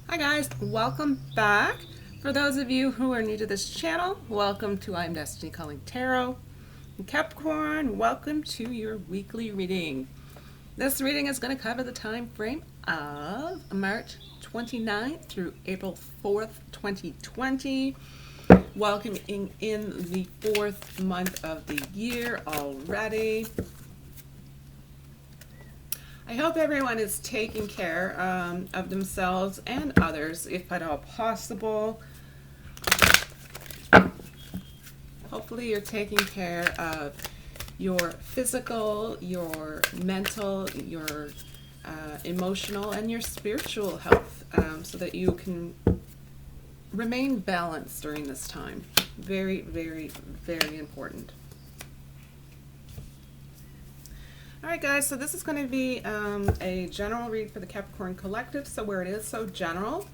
Hi guys, welcome back. For those of you who are new to this channel, welcome to I'm Destiny Calling Tarot. And Capricorn, welcome to your weekly reading. This reading is going to cover the time frame of March 29th through April 4th, 2020. Welcoming in the fourth month of the year already. I hope everyone is taking care of themselves and others, if at all possible. Hopefully you're taking care of your physical, your mental, your emotional, and your spiritual health so that you can remain balanced during this time. Very, very, very important. Alright guys, so this is going to be a general read for the Capricorn Collective. So where it is so general,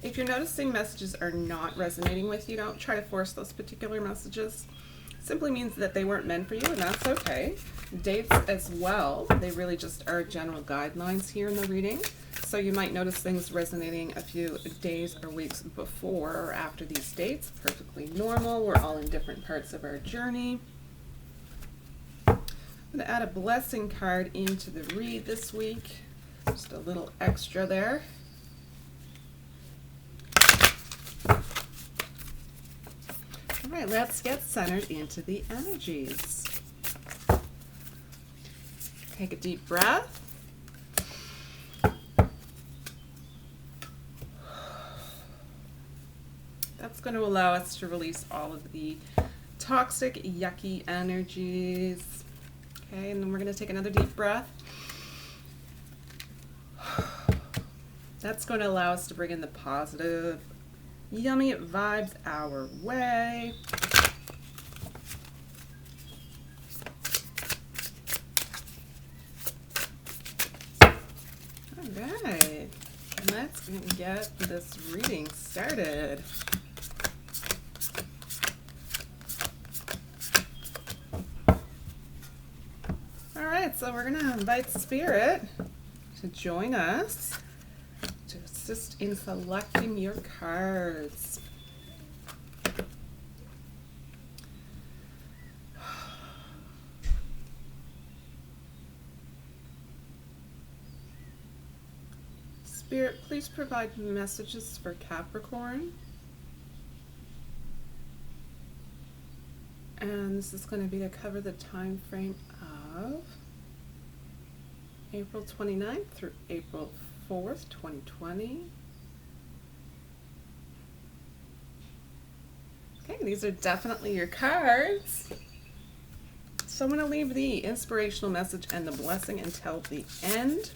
if you're noticing messages are not resonating with you, don't try to force those particular messages. It simply means that they weren't meant for you, and that's okay. Dates as well, they really just are general guidelines here in the reading. So you might notice things resonating a few days or weeks before or after these dates. Perfectly normal. We're all in different parts of our journey. I'm going to add a blessing card into the read this week. Just a little extra there. All right, let's get centered into the energies. Take a deep breath. That's going to allow us to release all of the toxic, yucky energies. Okay, and then we're going to take another deep breath. That's going to allow us to bring in the positive, yummy vibes our way. Alright, let's get this reading started. Alright, so we're going to invite Spirit to join us to assist in selecting your cards. Spirit, please provide messages for Capricorn. And this is going to be to cover the time frame of April 29th through April 4th, 2020. Okay, these are definitely your cards. So I'm going to leave the inspirational message and the blessing until the end.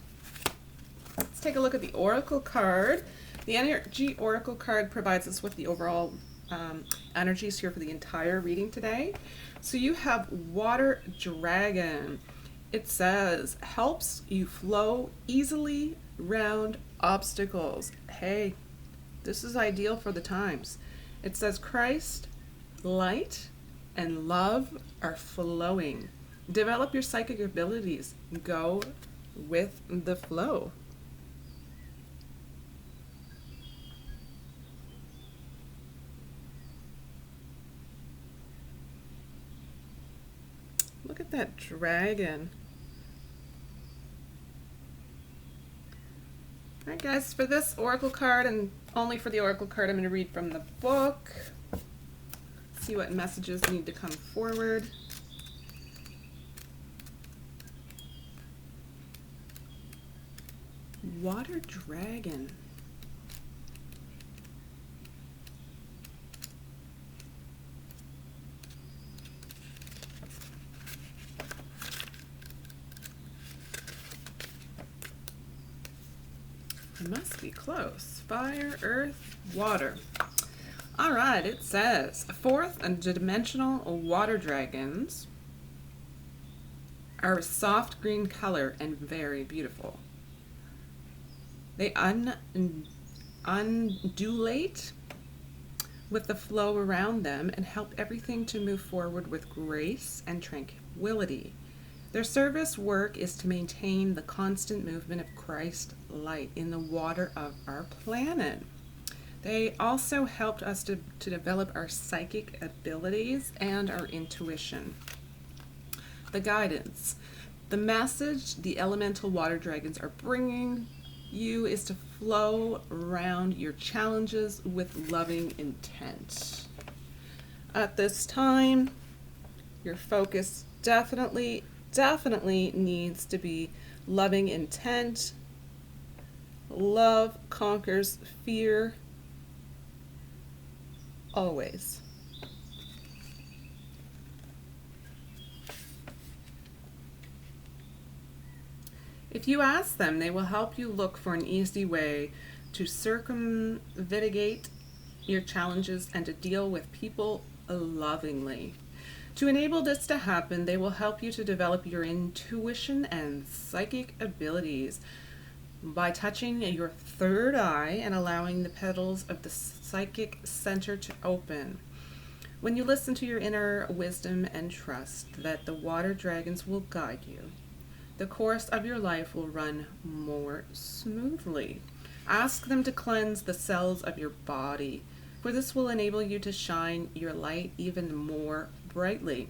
Let's take a look at the Oracle card. The Energy Oracle card provides us with the overall energies here for the entire reading today. So you have Water Dragon. It says, helps you flow easily around obstacles. Hey, this is ideal for the times. It says Christ, light, and love are flowing. Develop your psychic abilities. Go with the flow. Look at that dragon. Alright guys, for this Oracle card, and only for the Oracle card, I'm going to read from the book. See what messages need to come forward. Water Dragon. It must be close. Fire, earth, water. Alright, it says, fourth and dimensional water dragons are a soft green color and very beautiful. They undulate with the flow around them and help everything to move forward with grace and tranquility. Their service work is to maintain the constant movement of Christ light in the water of our planet. They also helped us to develop our psychic abilities and our intuition. The guidance. The message the elemental water dragons are bringing you is to flow around your challenges with loving intent. At this time, your focus definitely needs to be loving intent. Love conquers fear always. If you ask them, they will help you look for an easy way to circumnavigate your challenges and to deal with people lovingly. To enable this to happen, they will help you to develop your intuition and psychic abilities by touching your third eye and allowing the petals of the psychic center to open. When you listen to your inner wisdom and trust that the water dragons will guide you, the course of your life will run more smoothly. Ask them to cleanse the cells of your body, for this will enable you to shine your light even more brightly.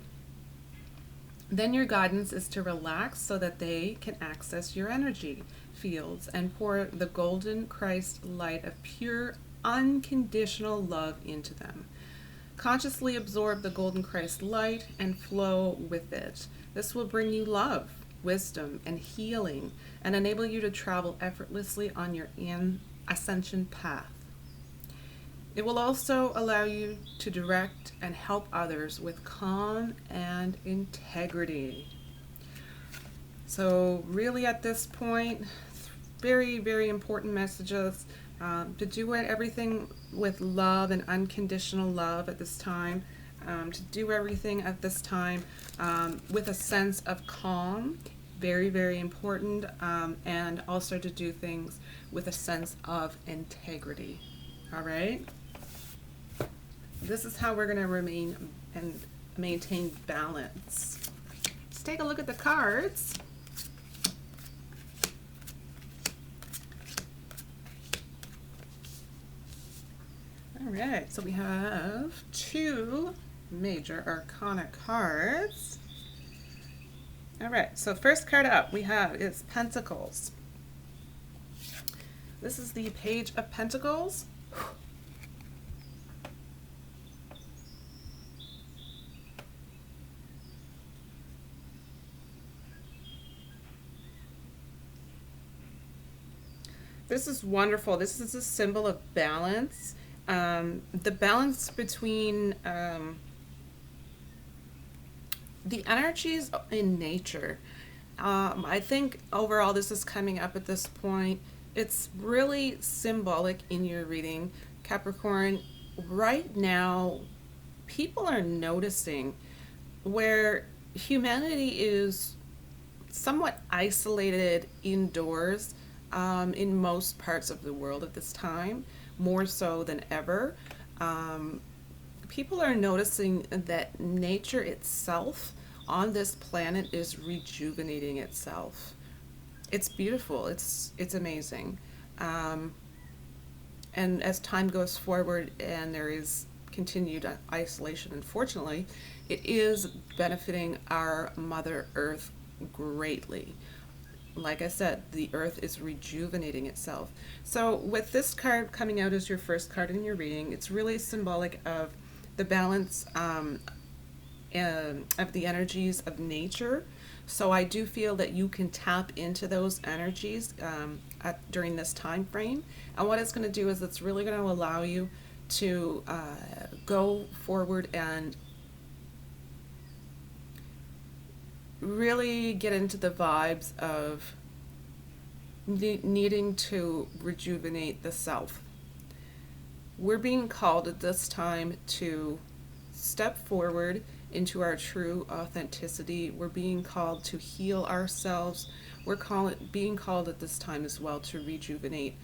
Then your guidance is to relax so that they can access your energy fields and pour the golden Christ light of pure, unconditional love into them. Consciously absorb the golden Christ light and flow with it. This will bring you love, wisdom, and healing, and enable you to travel effortlessly on your ascension path. It will also allow you to direct and help others with calm and integrity. So really at this point, very, very important messages to do everything with love and unconditional love at this time. To do everything at this time with a sense of calm, very, very important, and also to do things with a sense of integrity. All right? This is how we're going to remain and maintain balance. Let's take a look at the cards. All right, so we have 2 major arcana cards. All right, so first card up we have is Pentacles. This is the Page of Pentacles. This is wonderful. This is a symbol of balance. The balance between the energies in nature. I think overall this is coming up at this point. It's really symbolic in your reading, Capricorn. Right now, people are noticing where humanity is somewhat isolated indoors in most parts of the world at this time, more so than ever. People are noticing that nature itself on this planet is rejuvenating itself. It's beautiful. It's amazing. And as time goes forward and there is continued isolation, unfortunately, it is benefiting our Mother Earth greatly. Like I said, the earth is rejuvenating itself. So with this card coming out as your first card in your reading, it's really symbolic of the balance of the energies of nature. So I do feel that you can tap into those energies during this time frame. And what it's going to do is it's really going to allow you to go forward and really get into the vibes of needing to rejuvenate the self. We're being called at this time to step forward into our true authenticity. We're being called to heal ourselves. We're being called at this time as well to rejuvenate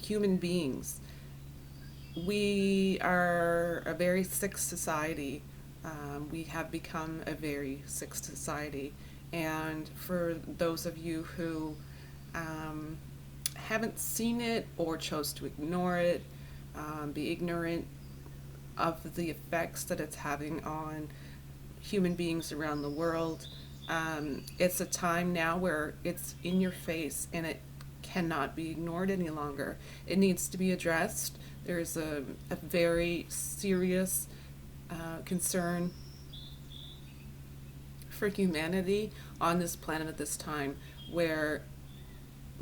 human beings. We are a very sick society We have become a very sick society. And for those of you who haven't seen it or chose to ignore it, be ignorant of the effects that it's having on human beings around the world, it's a time now where it's in your face and it cannot be ignored any longer. It needs to be addressed. There's a very serious concern for humanity on this planet at this time where,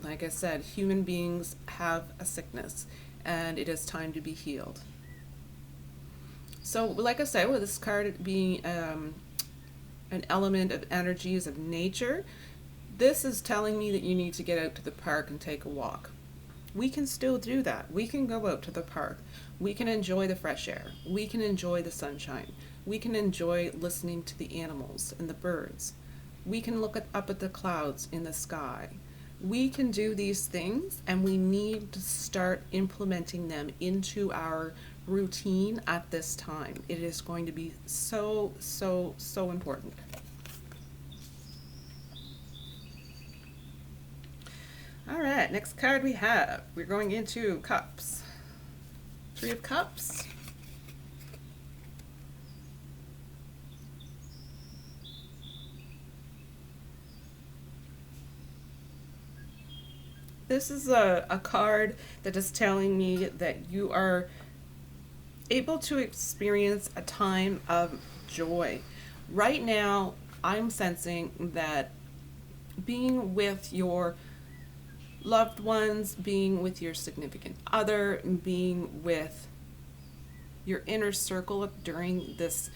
like I said, human beings have a sickness and it is time to be healed. So, like I said, with this card being an element of energies of nature, this is telling me that you need to get out to the park and take a walk. We can still do that. We can go out to the park. We can enjoy the fresh air. We can enjoy the sunshine. We can enjoy listening to the animals and the birds. We can look up at the clouds in the sky. We can do these things, and we need to start implementing them into our routine at this time. It is going to be so, so, so important. All right, next card we're going into Cups. Three of Cups. This is a card that is telling me that you are able to experience a time of joy. Right now, I'm sensing that being with your loved ones, being with your significant other, being with your inner circle during this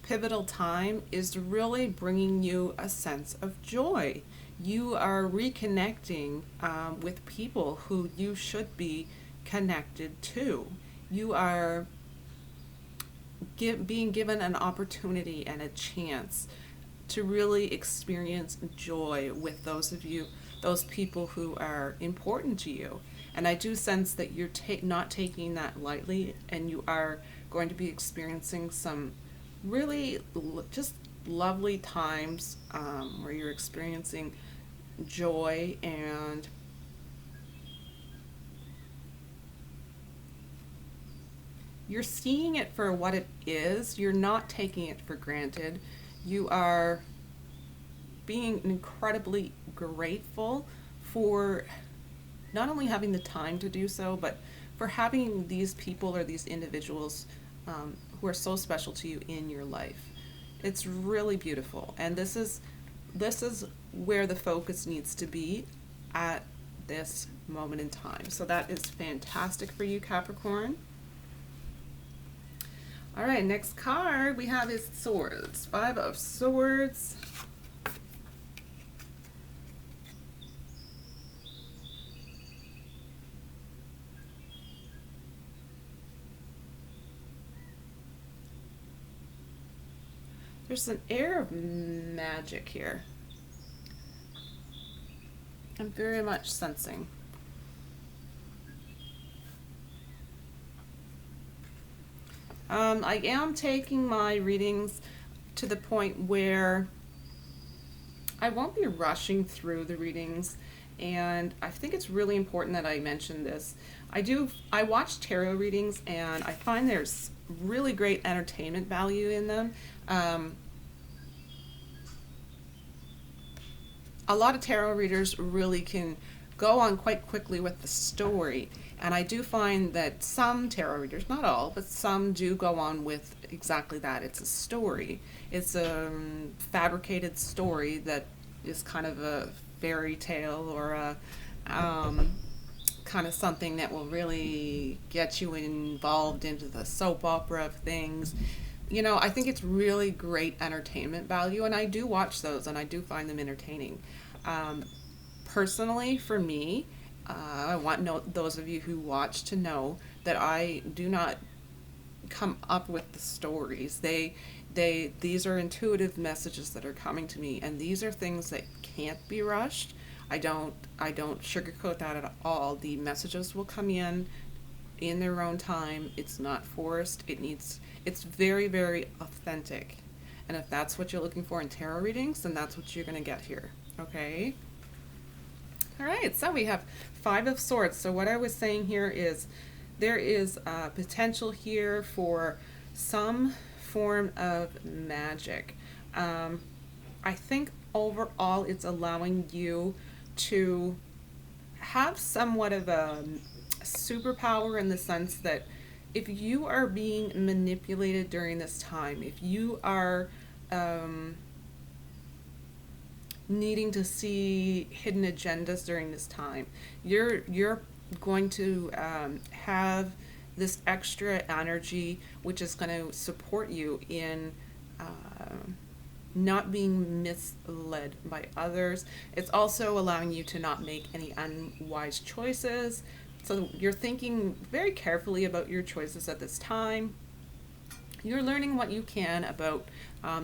pivotal time is really bringing you a sense of joy. You are reconnecting with people who you should be connected to. You are being given an opportunity and a chance to really experience joy with those people who are important to you. And I do sense that you're not taking that lightly, and you are going to be experiencing some really just lovely times where you're experiencing joy, and you're seeing it for what it is. You're not taking it for granted. You are being incredibly grateful for not only having the time to do so, but for having these people or these individuals who are so special to you in your life. It's really beautiful, and this is where the focus needs to be at this moment in time. So that is fantastic for you, Capricorn. All right, next card we have is Swords. Five of Swords. There's an air of magic here. I'm very much sensing. I am taking my readings to the point where I won't be rushing through the readings, and I think it's really important that I mention this. I watch tarot readings, and I find there's really great entertainment value in them. A lot of tarot readers really can go on quite quickly with the story, and I do find that some tarot readers, not all, but some do go on with exactly that. It's a story. It's a fabricated story that is kind of a fairy tale or a kind of something that will really get you involved into the soap opera of things. You know, I think it's really great entertainment value, and I do watch those, and I do find them entertaining. Personally, for me, I want those of you who watch to know that I do not come up with the stories. These are intuitive messages that are coming to me, and these are things that can't be rushed. I don't sugarcoat that at all. The messages will come in in their own time. It's not forced. It's very, very authentic. And if that's what you're looking for in tarot readings, then that's what you're going to get here. Okay? All right, so we have Five of Swords. So what I was saying here is there is potential here for some form of magic. I think overall it's allowing you to have somewhat of a superpower in the sense that if you are being manipulated during this time, if you are needing to see hidden agendas during this time, you're going to have this extra energy which is going to support you in not being misled by others. It's also allowing you to not make any unwise choices. So you're thinking very carefully about your choices at this time. You're learning what you can about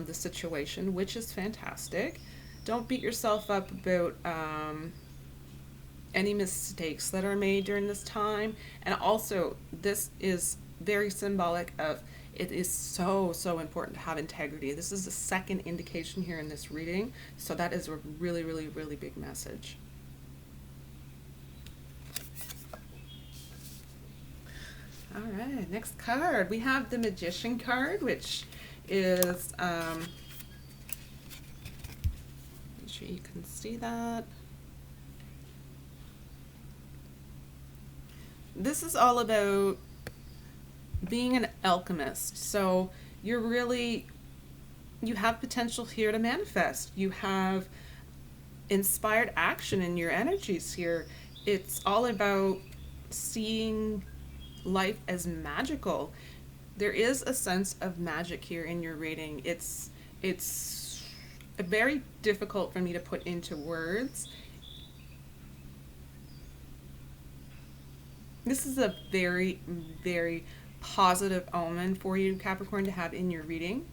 the situation, which is fantastic. Don't beat yourself up about any mistakes that are made during this time. And also, this is very symbolic of it is so, so important to have integrity. This is the second indication here in this reading. So that is a really, really, really big message. All right, next card. We have the Magician card, which is, make sure you can see that. This is all about being an alchemist. So you have potential here to manifest. You have inspired action in your energies here. It's all about seeing life as magical. There is a sense of magic here in your reading. It's very difficult for me to put into words. This is a very, very positive omen for you, Capricorn, to have in your reading.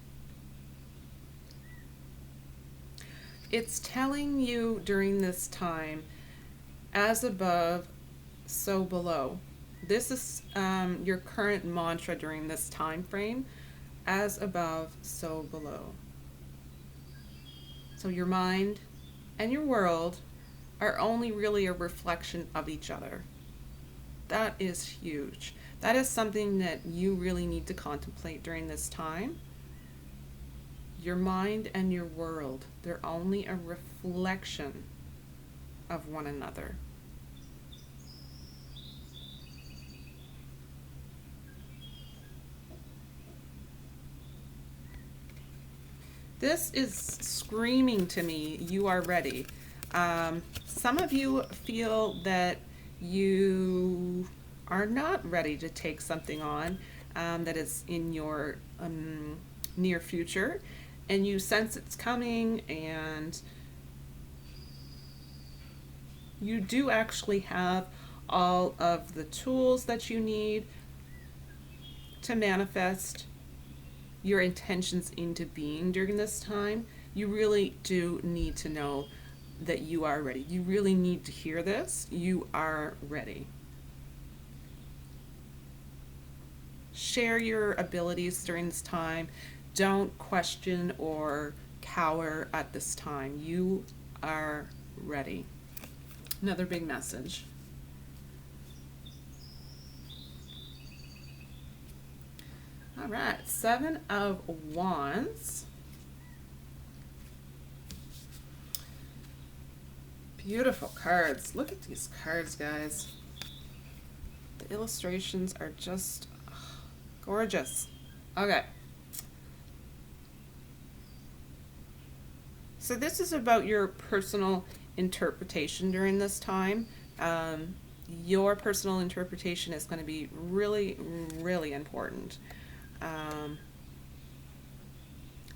It's telling you during this time, as above, so below. This is your current mantra during this time frame. As above, so below. So your mind and your world are only really a reflection of each other. That is huge. That is something that you really need to contemplate during this time. Your mind and your world, they're only a reflection of one another. This is screaming to me, you are ready. Some of you feel that you are not ready to take something on that is in your near future, and you sense it's coming, and you do actually have all of the tools that you need to manifest your intentions into being during this time. You really do need to know that you are ready. You really need to hear this. You are ready. Share your abilities during this time. Don't question or cower at this time. You are ready. Another big message. All right, Seven of Wands. Beautiful cards. Look at these cards, guys. The illustrations are just gorgeous. Okay. So this is about your personal interpretation during this time. Your personal interpretation is going to be really, really important.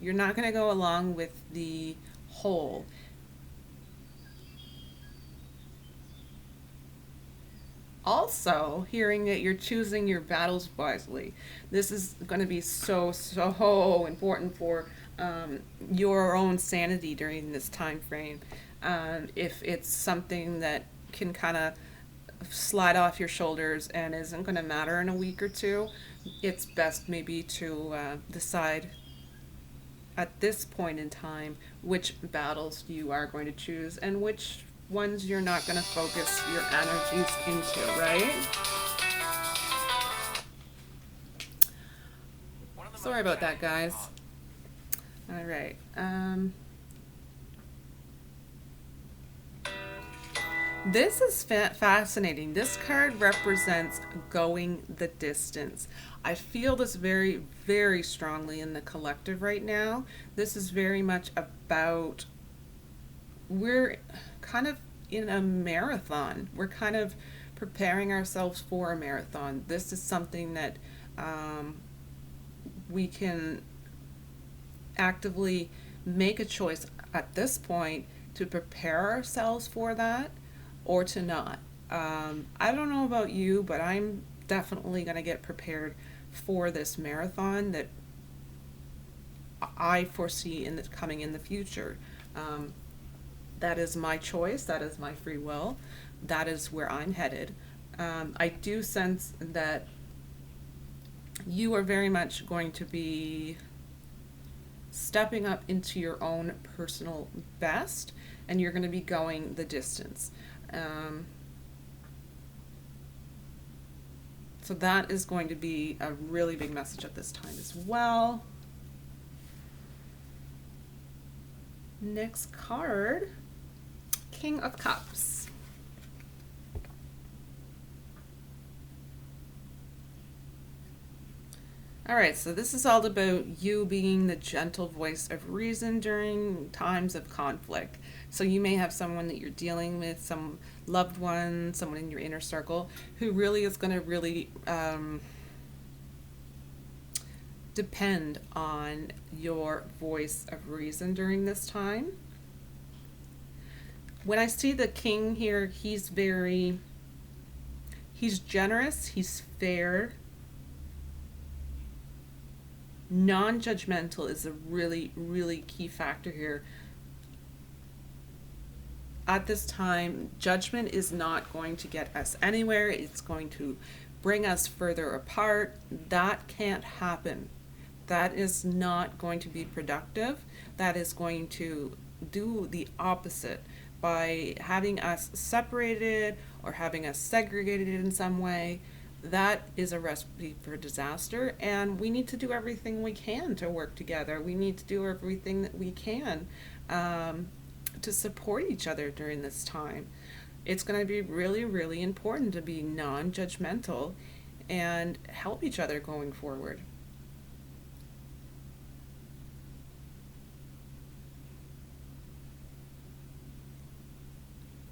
You're not going to go along with the whole. Also, hearing that you're choosing your battles wisely. This is going to be so, so important for your own sanity during this time frame. If it's something that can kind of slide off your shoulders and isn't going to matter in a week or two, it's best maybe to decide at this point in time which battles you are going to choose and which ones you're not going to focus your energies into, right? Sorry about that, guys. All right. This is fascinating. This card represents going the distance. I feel this very, very strongly in the collective right now. This is very much about, we're kind of in a marathon. We're kind of preparing ourselves for a marathon. This is something that we can actively make a choice at this point to prepare ourselves for that or to not. I don't know about you, but I'm definitely going to get prepared for this marathon that I foresee in the coming in the future. That is my choice. That is my free will. That is where I'm headed. I do sense that you are very much going to be stepping up into your own personal best, and you're going to be going the distance. So that is going to be a really big message at this time as well. Next card, King of Cups. All right, so this is all about you being the gentle voice of reason during times of conflict. So you may have someone that you're dealing with, some loved one, someone in your inner circle, who really is going to really depend on your voice of reason during this time. When I see the king here, he's generous, he's fair. Non-judgmental is a really, really key factor here. At this time, judgment is not going to get us anywhere. It's going to bring us further apart. That can't happen. That is not going to be productive. That is going to do the opposite by having us separated or having us segregated in some way. That is a recipe for disaster, and we need to do everything we can to work together. We need to do everything that we can to support each other during this time. It's going to be really, really important to be non-judgmental and help each other going forward.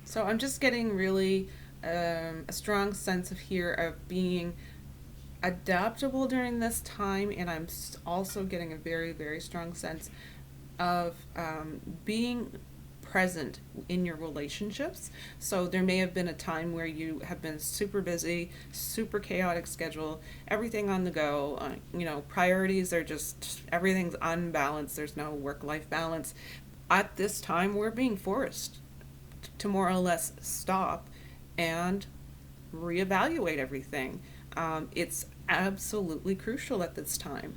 So I'm just getting really a strong sense of here of being adaptable during this time, and I'm also getting a very, very strong sense of being present in your relationships. So there may have been a time where you have been super busy, super chaotic schedule, everything on the go, priorities are just, everything's unbalanced, there's no work-life balance. At this time, we're being forced to more or less stop and reevaluate everything. It's absolutely crucial at this time.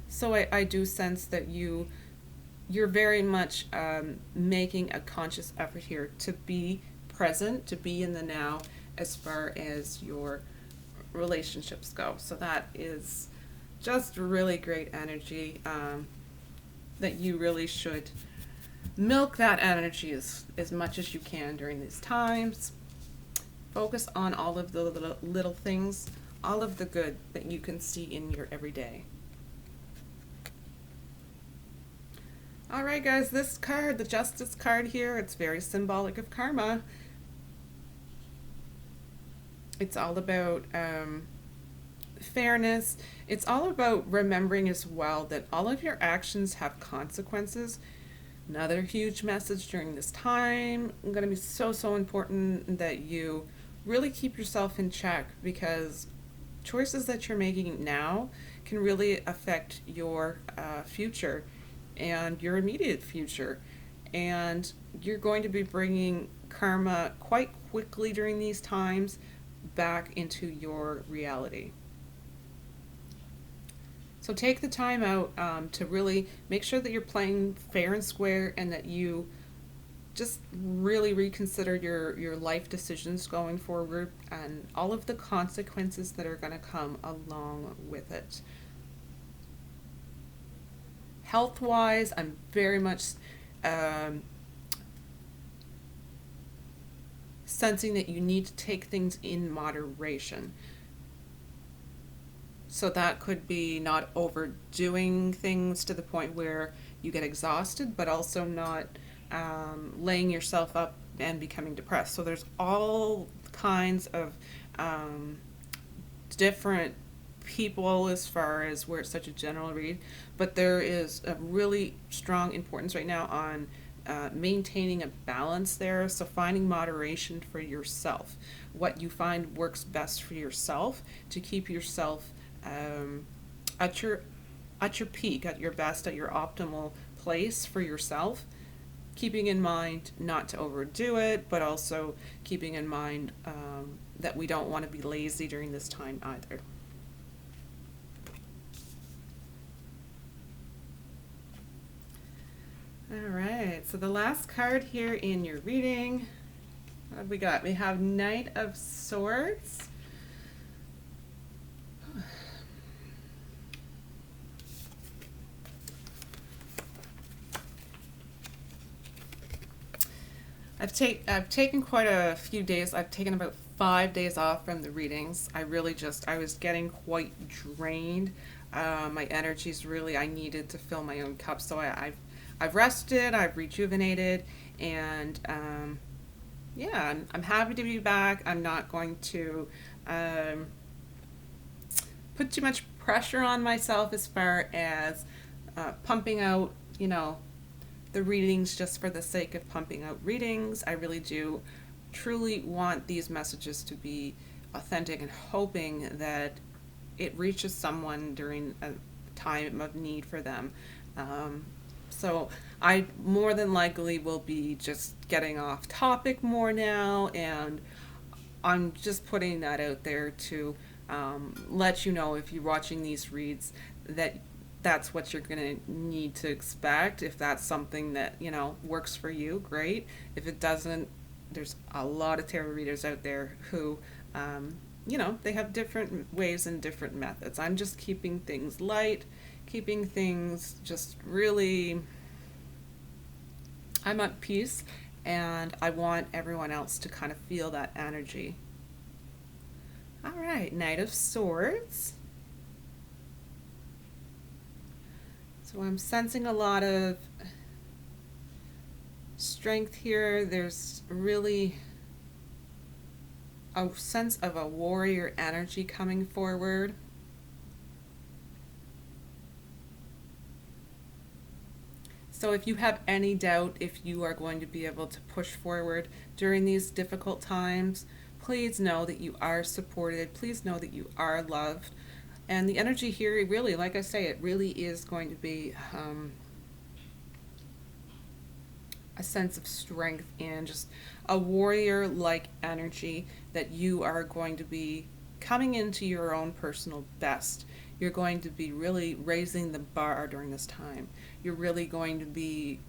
So I do sense that you're very much making a conscious effort here to be present, to be in the now as far as your relationships go. So that is just really great energy that you really should milk that energy as much as you can during these times. Focus on all of the little things, all of the good that you can see in your everyday. All right, guys, this card, the Justice card here, it's very symbolic of karma. It's all about fairness. It's all about remembering as well that all of your actions have consequences. Another huge message during this time, going to be so important that you really keep yourself in check, because choices that you're making now can really affect your future. and your immediate future. And you're going to be bringing karma quite quickly during these times back into your reality. So take the time out to really make sure that you're playing fair and square, and that you just really reconsider your life decisions going forward and all of the consequences that are going to come along with it. Health wise, I'm very much sensing that you need to take things in moderation. So that could be not overdoing things to the point where you get exhausted, but also not laying yourself up and becoming depressed. So there's all kinds of different people as far as where it's such a general read, but there is a really strong importance right now on maintaining a balance there. So finding moderation for yourself, what you find works best for yourself to keep yourself at your peak, at your best, at your optimal place for yourself, keeping in mind not to overdo it, but also keeping in mind that we don't want to be lazy during this time either. All right, so the last card here in your reading, what have we got? We have Knight of Swords. I've taken quite a few days. I've taken about 5 days off from the readings. I was getting quite drained. My energy's really, I needed to fill my own cup. So I've rested, I've rejuvenated, and yeah, I'm happy to be back. I'm not going to put too much pressure on myself as far as pumping out, the readings just for the sake of pumping out readings. I really do truly want these messages to be authentic, and hoping that it reaches someone during a time of need for them. So I more than likely will be just getting off topic more now, and I'm just putting that out there to let you know, if you're watching these reads, that that's what you're going to need to expect. If that's something that, works for you, great. If it doesn't, there's a lot of tarot readers out there who, they have different ways and different methods. I'm just keeping things light, keeping things just really, I'm at peace, and I want everyone else to kind of feel that energy. All right, Knight of Swords. So I'm sensing a lot of strength here. There's really a sense of a warrior energy coming forward. So if you have any doubt if you are going to be able to push forward during these difficult times, please know that you are supported. Please know that you are loved. And the energy here, really, like I say, it really is going to be a sense of strength and just a warrior-like energy, that you are going to be coming into your own personal best. You're going to be really raising the bar during this time. You're really going to be,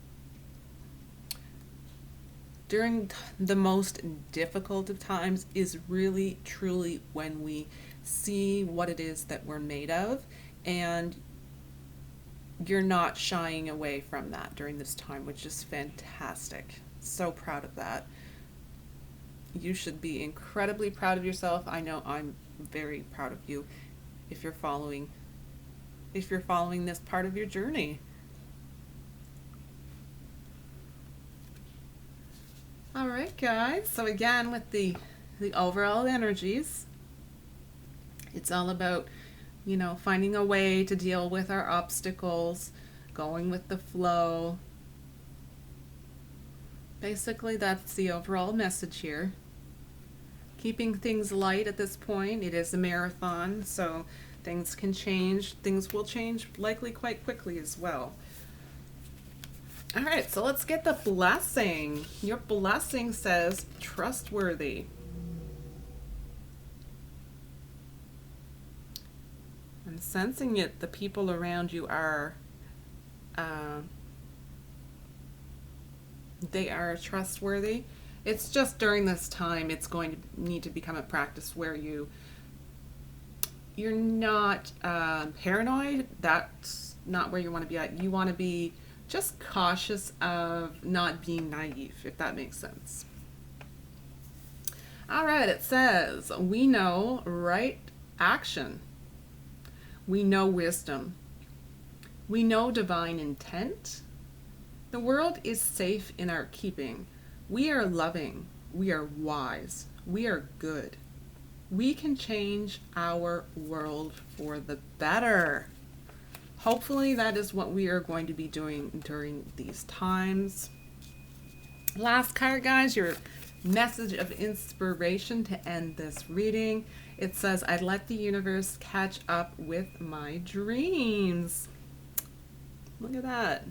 during the most difficult of times, is really, truly when we see what it is that we're made of, and you're not shying away from that during this time, which is fantastic. So proud of that. You should be incredibly proud of yourself. I know I'm very proud of you if you're following this part of your journey. All right, guys. So again, with the overall energies, it's all about, finding a way to deal with our obstacles, going with the flow. Basically, that's the overall message here. Keeping things light at this point. It is a marathon, so things can change. Things will change likely quite quickly as well. All right, so let's get the blessing. Your blessing says trustworthy. I'm sensing it. The people around you are, they are trustworthy. It's just during this time, it's going to need to become a practice where you're not paranoid. That's not where you want to be at. You want to be just cautious of not being naive, if that makes sense. All right, it says, we know right action. We know wisdom. We know divine intent. The world is safe in our keeping. We are loving. We are wise. We are good. We can change our world for the better. Hopefully that is what we are going to be doing during these times. Last card, guys, your message of inspiration to end this reading. It says, I'd let the universe catch up with my dreams. Look at that.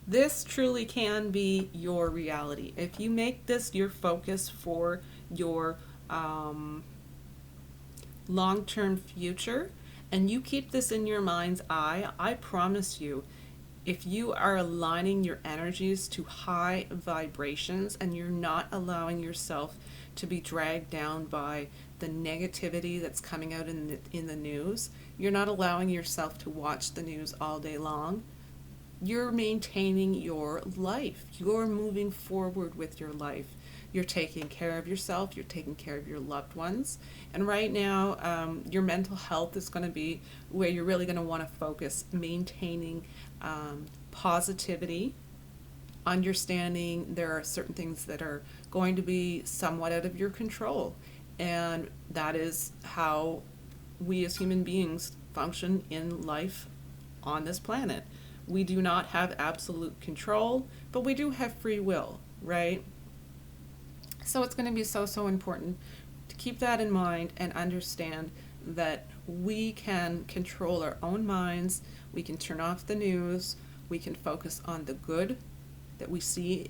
This truly can be your reality. If you make this your focus for your long-term future, and you keep this in your mind's eye, I promise you, if you are aligning your energies to high vibrations and you're not allowing yourself to be dragged down by the negativity that's coming out in the news, you're not allowing yourself to watch the news all day long, you're maintaining your life. You're moving forward with your life. You're taking care of yourself. You're taking care of your loved ones. And right now, your mental health is going to be where you're really going to want to focus, maintaining positivity, understanding there are certain things that are going to be somewhat out of your control. And that is how we as human beings function in life on this planet. We do not have absolute control, but we do have free will, right? So it's going to be so important to keep that in mind and understand that we can control our own minds. We can turn off the news. We can focus on the good that we see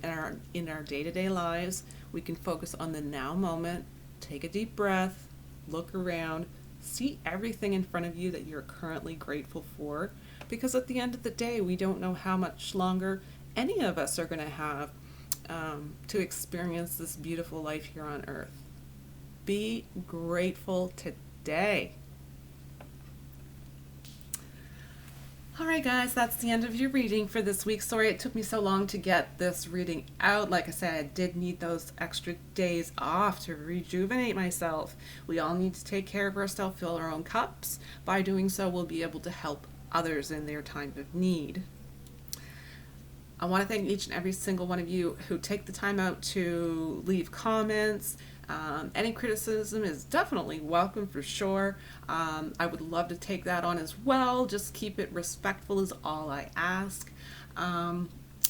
in our day-to-day lives. We can focus on the now moment. Take a deep breath, look around, see everything in front of you that you're currently grateful for, because at the end of the day, we don't know how much longer any of us are going to have to experience this beautiful life here on earth. Be grateful today. All right, guys, that's the end of your reading for this week. Sorry it took me so long to get this reading out. Like I said, I did need those extra days off to rejuvenate myself. We all need to take care of ourselves, fill our own cups. By doing so, we'll be able to help others in their time of need. I want to thank each and every single one of you who take the time out to leave comments. Any criticism is definitely welcome for sure. I would love to take that on as well. Just keep it respectful is all I ask.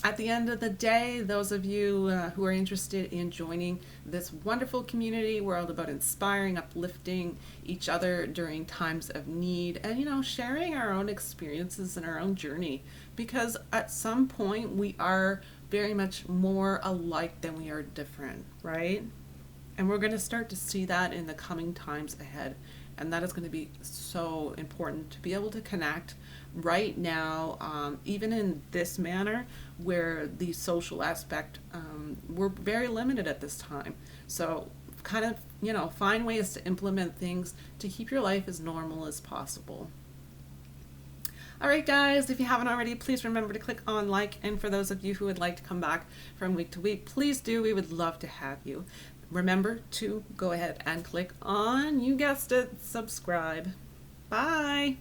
At the end of the day, those of you who are interested in joining this wonderful community, we're all about inspiring, uplifting each other during times of need, and, you know, sharing our own experiences and our own journey, because at some point we are very much more alike than we are different, right? And we're going to start to see that in the coming times ahead. And that is going to be so important to be able to connect right now, even in this manner where the social aspect, we're very limited at this time. So kind of, you know, find ways to implement things to keep your life as normal as possible. All right, guys, if you haven't already, please remember to click on like. And for those of you who would like to come back from week to week, please do. We would love to have you. Remember to go ahead and click on, you guessed it, subscribe. Bye.